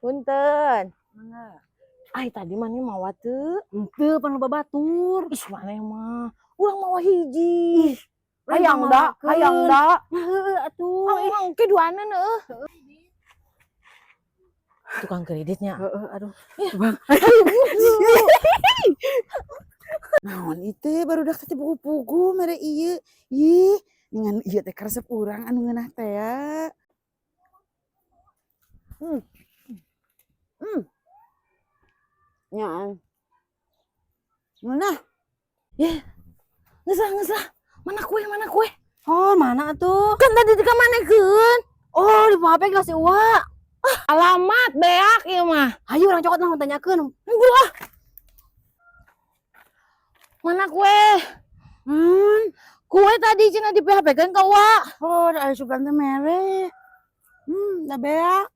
Punten. Mangga. Ai tadi mana mau teu? Henteu pan loba batur. Ih mana mah. Urang mau hiji. Hayang Hayang da, hayang da. Heuh atuh. Ang keduana neueuh. Tukang kreditnya. Heeh, aduh. Bang. Naon itu baru udah kasih pugu-pugu mere ieu. Ih, ningan ieu teh karesep urang anu ngeunah teh ya. Nyaan. Ngeunah. Geus lah. Mana kue? Oh, mana atuh? Kan tadi di kamanekeun. Oh, di HP geus si Uwa. Alamat beak ieu mah. Hayu urang cokot langsung tanyakeun. Mana kue? Hmm. Kue tadi cenah di PHP-keun ka Wa. Oh, ada sugan teh mere. Da beak.